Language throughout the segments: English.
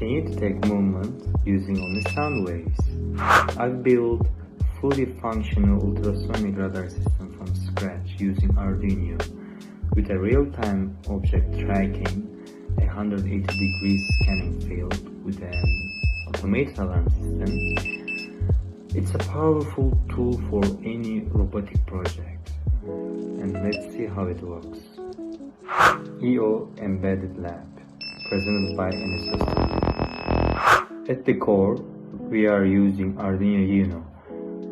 Can you detect movement using only sound waves? I've built fully functional ultrasonic radar system from scratch using Arduino with a real-time object tracking, a 180 degrees scanning field with an automated alarm system. It's a powerful tool for any robotic project. And let's see how it works. EO Embedded Lab, presented by Enes Öztürk. At the core, we are using Arduino Uno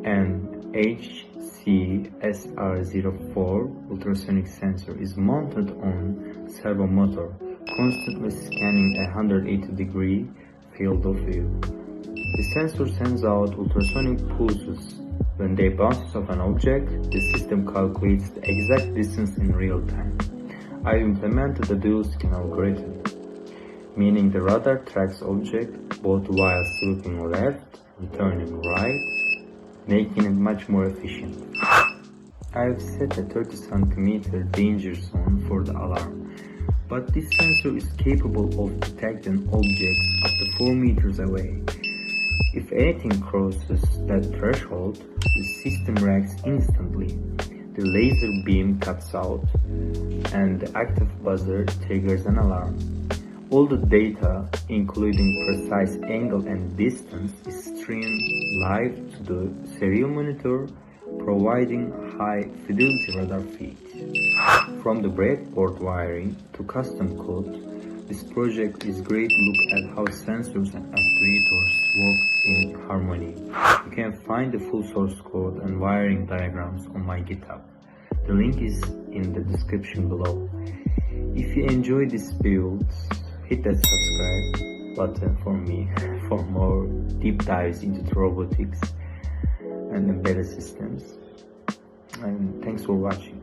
and HCSR04 ultrasonic sensor is mounted on servo motor, constantly scanning a 180 degree field of view. The sensor sends out ultrasonic pulses. When they bounce off an object, the system calculates the exact distance in real time. I've implemented a dual scan algorithm, meaning the radar tracks object both while sweeping left and turning right, making it much more efficient. I've set a 30 cm danger zone for the alarm, but this sensor is capable of detecting objects up to 4 meters away. If anything crosses that threshold, the system reacts instantly. The laser beam cuts out, and the active buzzer triggers an alarm. All the data, including precise angle and distance, is streamed live to the serial monitor, providing high-fidelity radar feeds. From the breadboard wiring to custom code, this project is a great look at how sensors and actuators work in harmony. You can find the full source code and wiring diagrams on my GitHub. The link is in the description below. If you enjoy this build, hit that subscribe button for me for more deep dives into robotics and embedded systems. And thanks for watching.